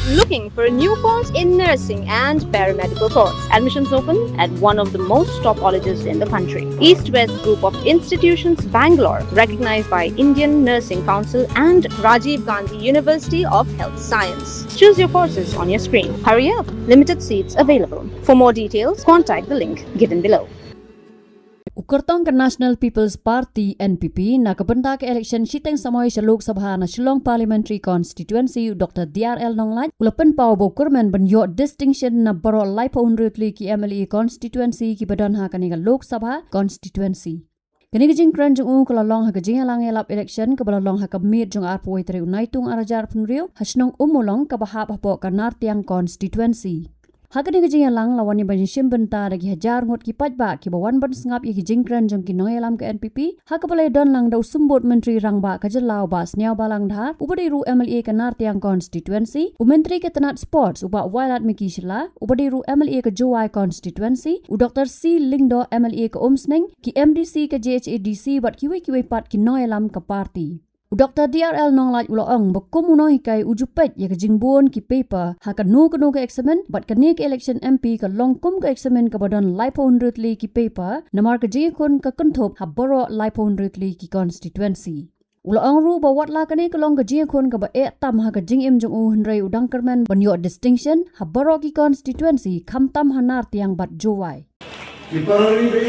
Looking for a new course in nursing and paramedical course? Admissions open at one of the most top colleges in the country. East West Group of Institutions, Bangalore, recognized by Indian Nursing Council and Rajiv Gandhi University of Health Science. Choose your courses on your screen. Hurry up, limited seats available. For more details, contact the link given below. Ukurtong ke National People's Party NPP na kebentak election siteng samoi sa Lok Sabha na Shillong Parliamentary Constituency Dr. DRL Nonglaj ulapen pau bokurmen benyo distinction na baro lai paunrutli ki MLE constituency ki badan ha kaniga Lok Sabha constituency. Kani gajing kran jung kala long ha gajing alang elap election ka balalong ha kamit jung arpoi tre unaitung arajar punriu hasnong umulong ka bahap hapo kanar tiang constituency. Hakani gajing alang lawan ni banjim benta dagi hajar ngot ki pajba ki bawan ban sngap ye gajing kran jung ki noy alam ke NPP hakapale don lang dau sumbut menteri rangba kajelau bas niaw balang dhar ubadiru MLA kanar tiang constituency umenteri ke tenat sports uba wailat miki shila ubadiru MLA ke Jowai constituency u Dr. C Lingdo MLA ke Umsning ki MDC ke JHADC bat kiwi pat ki noy alam ke parti. Dr. DRL Nonglaj uloong bekomuno hikai ujupet ya kejingbuon ki paper haka nu ke eksamen bat kani ke election MP ke longkum ke eksamen ke badan laipon rutli ki paper namar ke jingkun ke kenthop haboro laipon rutli ki constituency. Uloong ru bawat la kani ke long ke jingkun ke ba tam haka jingim jung henrei udang kermen banyo distinction haboro ki constituency kamtam hanar tiang bat Jowai. Iparari be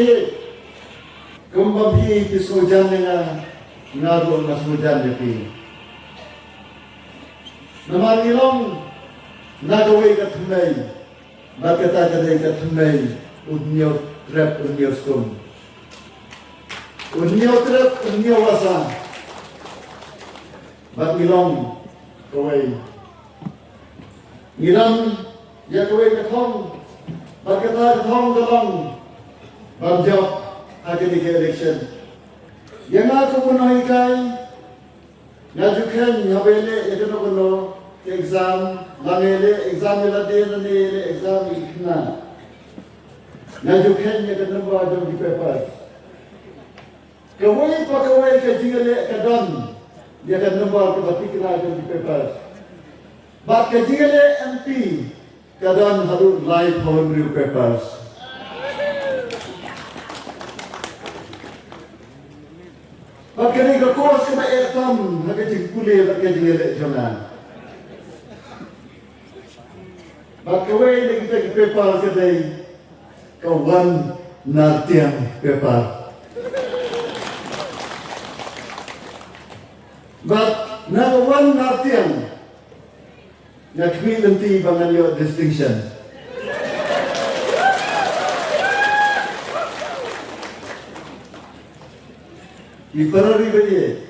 kumbabhi kisojan dengan ngadu masmujan depi namar ilong nagawai kathunai bakata kadai kathunai udnyo trap udnyo skum udnyo trap udnyo wasa bak ilong kawai ngiram ya kawai kathong bakata kathong galong barjok agadi ke election yang aku menahi kai, ngajukan habele itu nokono exam, langele exam melade nane exam ikna. Ngajukan yang kena buat jom di papers. Kawai pakawai kajingale kadon, dia kena buat kebatik kena jom di papers. Bak kajingale MP kadon harus live home review papers. Bakani ka course ka maetam nagajig puli bakajig ele jonan. Bakaway nagita ki paper kaday kawan nartiang paper. But nakawan nartiang nakmi nanti bangalyo distinction. Iparari bagi,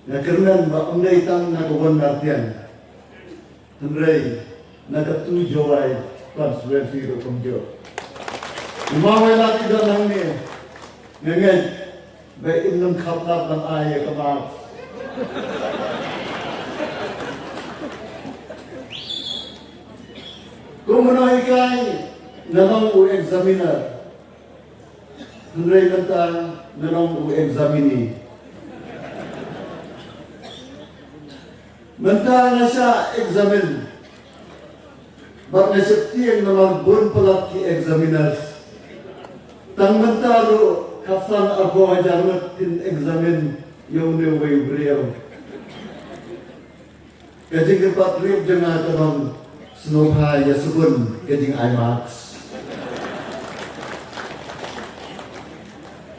na kerana bakundai tang na kawan nartian, tenrai na katu Jowai constituency ro kumjo. Umawai lagi dalam ni, ngengen, baik inam khatlap dan ayah kemak. Kumunai kai, nanong u examiner. Henry kata nanong u examini. Menta nasa examin. Bak nasakti yang namang bun pelat ki examiners. Tang menta ro kasan arbo hajarmat tin examin yung ne way brio. Kajing kepat rib jengah kanong snopha yasubun kajing IMAX.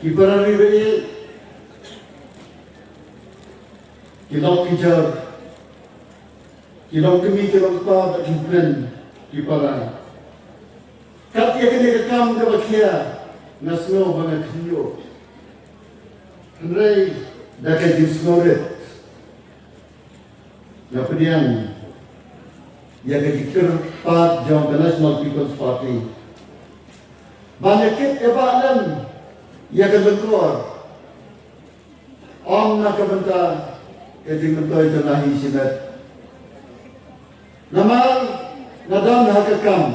Iparari bagi kilong kijar kilong kemi kilong pa tak kimplen kipara kat ya kene kam ke bakia nasno banga khiyo Henry dakai disnoret na pediang ya ke dikir part jong National People's Party banyak ebalan ya ke lekor om nak kebenta kejing mentoi tenahi sinet namal nadam hakakam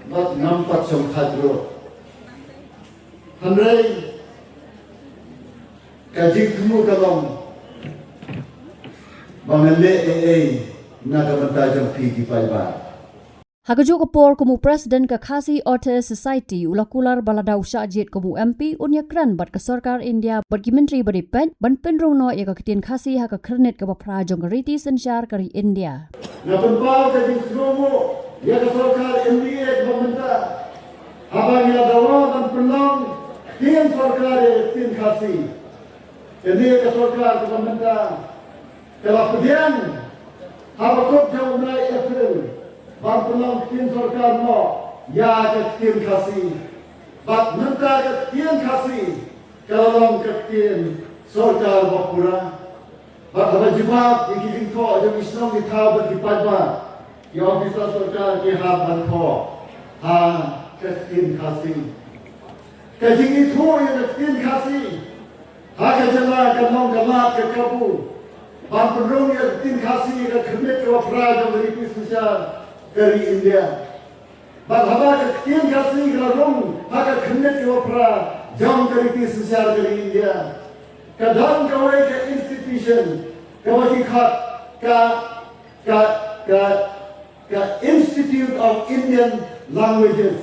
bat nampak som khadro Henry kajing temu kalong bangale nakabanta jang pigi paiba. Hagajo kapor kumu Presiden ke Khasi Author Society ulakular balada usha jet kumu MP unya kran bat ke Sarkar India bagi menteri beri pen ban penrung no ya ketien Khasi haka kernet ke bapra jong riti sensyar kari India. Napempal ke disromo ya ke Sarkar India ke bamenta habang ya dawa dan pelang tien Sarkar tien Khasi. Ini ke Sarkar ke bamenta kalau pedian habakot jauh mulai April ban pelang tien Sarkar no ya ke tien Khasi. Bat menta ke tien Khasi kalau ke tien Sarkar Bapura. Bat wajibat ikiling ko jam Islam di thau bat dipadba. Ya officer Sarkar ke ban ko ha ke tien Khasi. Kajing itu yang ke tien Khasi. Ha ke jala ke nong gamat ke Kabul. Ban penrung ya tien Khasi ke khidmat ke wafra jam dari Pisah dari India. Bat haba ke tien Khasi ke rong ha ke khidmat ke wafra jam dari Pisah dari India. Kadang kawai ke institution kawai ka Institute of Indian Languages.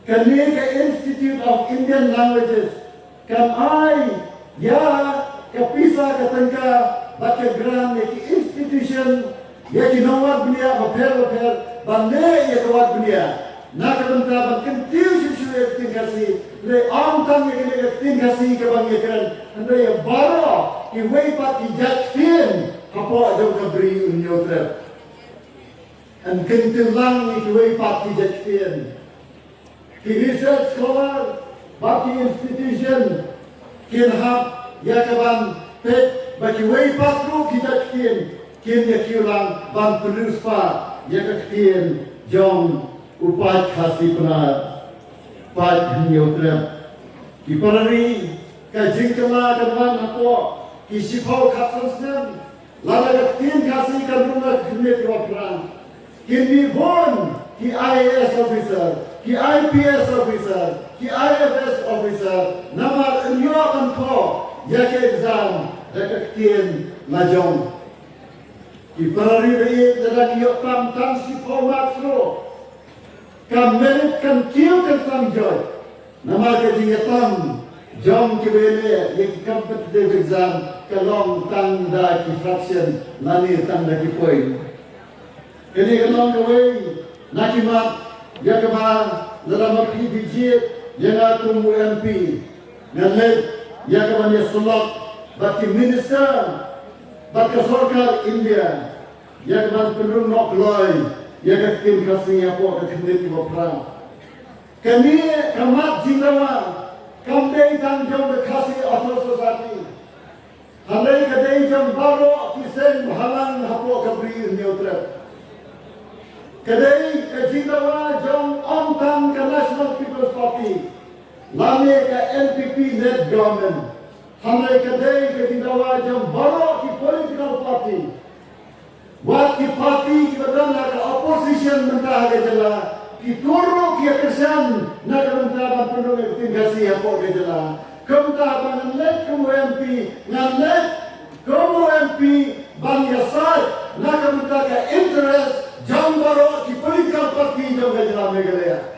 Kami ke Institute of Indian Languages. Kam ai ya ke pisa ke tengka bat ke gran ke institution ya ki nawat dunia bapher bande ya kawat dunia. Na kabanta ban kentiu shu tin Khasi le am tang ye tin Khasi ke bang ye kan ande ya baro ki wei pat ki jat tin hapo jo ka bri unyo tre an kentiu lang ki wei pat ki jat tin ki research scholar baki institution kin hab ya ka ban pet ba ki wei pat ru ki jat tin kin ya ki lang ban perus pa ya ka tin jong upat Khasi pernah pat nyotrem di parari ka jingkala kan apo ki sipau khapsam lala ka tin Khasi kan runga khne program ki bon ki IAS officer ki IPS officer ki IFS officer namar nyo kan ko ya ke exam da ka tin majong ki parari be da nyo tam sipau maksro kam merit kan kiu kan samjoy nama ke jingatam jom ke bele ye competitive exam kalong tanda ki fraction lani tanda ki point ini kalong ke way nakimat ya ke ba dalam PBG yang aku MP ngalet ya ke ba ni sulak baki minister baki Sarkar India ya ke ba penrung nok loy ya ke tim Khasi apo ke khidmat wafra kami kamat jindawa kamdei tang jom ke Khasi Author Society handai ke dei jom baro kisen halang hapo ke bri neutre kedai ke jindawa jom om tang ke National People's Party lame ke NPP led government handai ke dei ke jindawa jom baro ki political party Wat ki parti ki badan na ka opposition mentah ke jala ki turu ki kersan na ka mentah ban pendung ke Khasi apo ke jala kemta ban let ku MP ngalet ku MP ban yasat na ka mentah ke interest jambaro ki political party jam ke jala Meghalaya.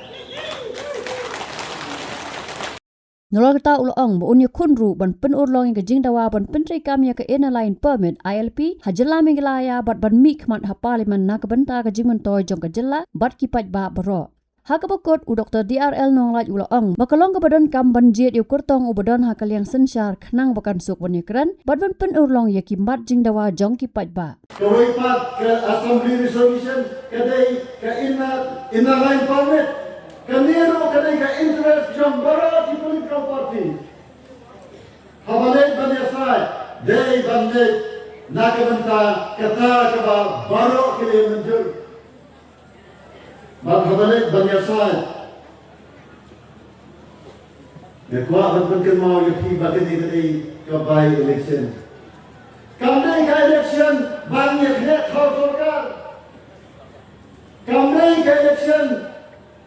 Nolong ta ulong bo unya kunru ban pen urlong ke jingdawa ban pentri kamya ke line permit ILP hajala Meghalaya bat ban mi khmat ha parliament na ke benta ke jingman toy jong ke jela bat kipat ba baro hakabakot u Dr DRL Nonglaj ulong bakalong ke badan kam ban jet yu kurtong u badan ha kaliang sensyar khnang bakan suk ban yakran bat ban pen urlong ye kimbat jingdawa jong kipat ba Kawai pat ke assembly resolution kadai ke inner line permit Kanero kadai ka interest jam bara ki political party. Habalet banyasai, dei bandet nakabanta kata kaba baro kile menjur. Habalet banyasai. Nekwa banten mau yuki bagani kadai ka by election. Kamdai ka election banyak net Sarkar. Kamdai ka election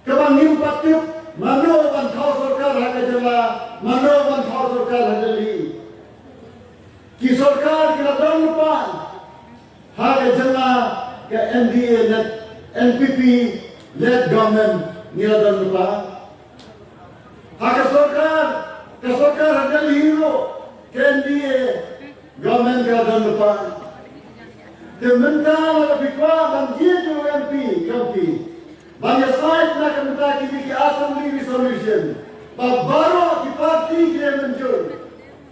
Kabang new patip, mano ban thau Sarkar hake jala, mano ban thau Sarkar hajali. Ki Sarkar kila don lupa, Hak jema ke NDA led NPP led government niadan lupa. Hak kesokar ada hero ke NDA government niadan lupa. Temental lebih kuat banjir tu MP. Banyak side nak minta kini ke assembly resolution. Baru di parti dia menjur.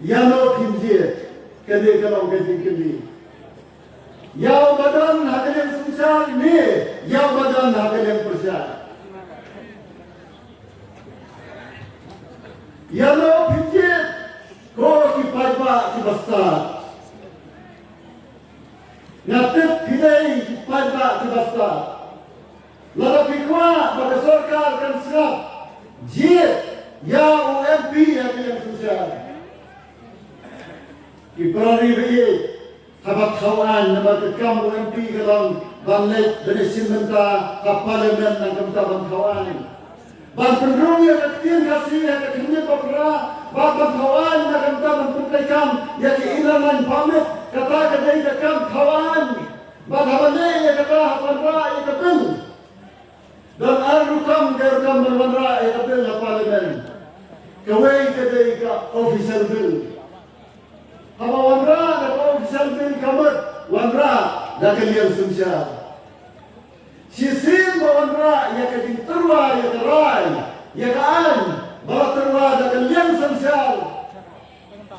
Yano kinjir. Kali kalau kali. Yau badan hakil yang susah ni. Yau badan hakil yang persah. Yano kinjir. Kau kipaiba kibastar. Natif pilih kipaiba kibastar. Lalu pikwa pada sorkar kan serap. Jid. Ya UMP yang susah. Ibrahim Beye, habat kawan nama tekam UMP kalau banglet dari simenta parlimen dan kementerian kawan. Bang penduduk yang ketian kasih yang ketian berperah, bang kawan yang kementerian pentekam yang keilaman pamit kata kedai tekam kawan. Bang habannya yang kata habanra yang ketul. Dan arukam berwanra yang ketul parlimen. Kawai kedai ke official bill. Apa wanra dan official bill kamat wanra dan kalian susah. Sisim wanra yang keding terwa yang terai yang kaan bawa terwa dan kalian susah.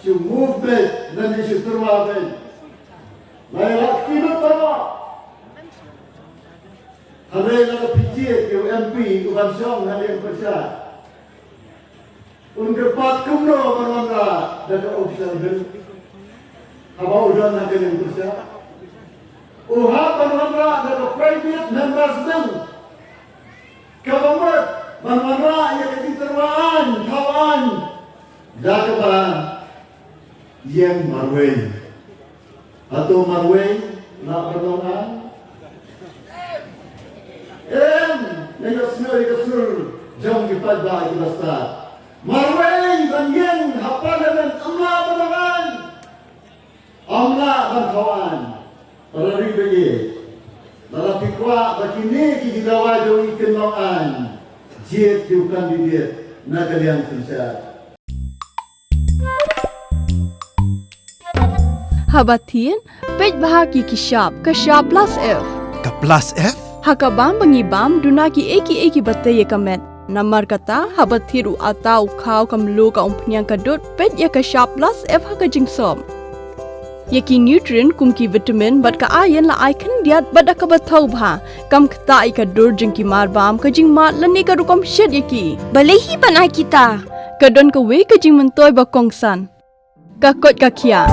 Si movement dan si terwa ben. Layak tidak terwa. Hari lalu PJ UMP bukan song hari yang besar. Untuk pat kumno wanra dan official bill. Apa udah nak yang bersah? Penwara dari private members dan government penwara yang diterwaan kawan dakba yang marway atau marway nak berdoa negasur jom kita dah kita marway dan yang apa dengan Allah berdoa Amla dan kawan, para ribet, dalam pikwa begini kita wajib kenongan, jet bukan diet, nak kalian susah. Habatin, pej bahagi kishap plus F. Ka plus F? Hakabam bangibam dunaki eki batay kamet. Namar kata habathiru atau kau kamlu ka umpnyang kadut pej ya kishap plus F hakajingsom. Yaki nutrient kumki vitamin bat ka ayan la icon diat bat ka bathau bha kam khta ka dur jingki marbam ka jing mat lani ka rukom shed yaki balehi banai kita kadon ka we ka jing mentoy ba kongsan ka kot ka kia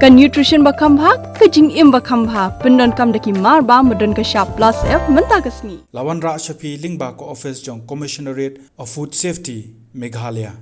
ka nutrition ba kham bha ka jing im ba kham bha pendon kam daki marbam modon ka sharp plus F menta kasni Lawan Ra Shafi Lingba ko office jong Commissionerate of Food Safety Meghalaya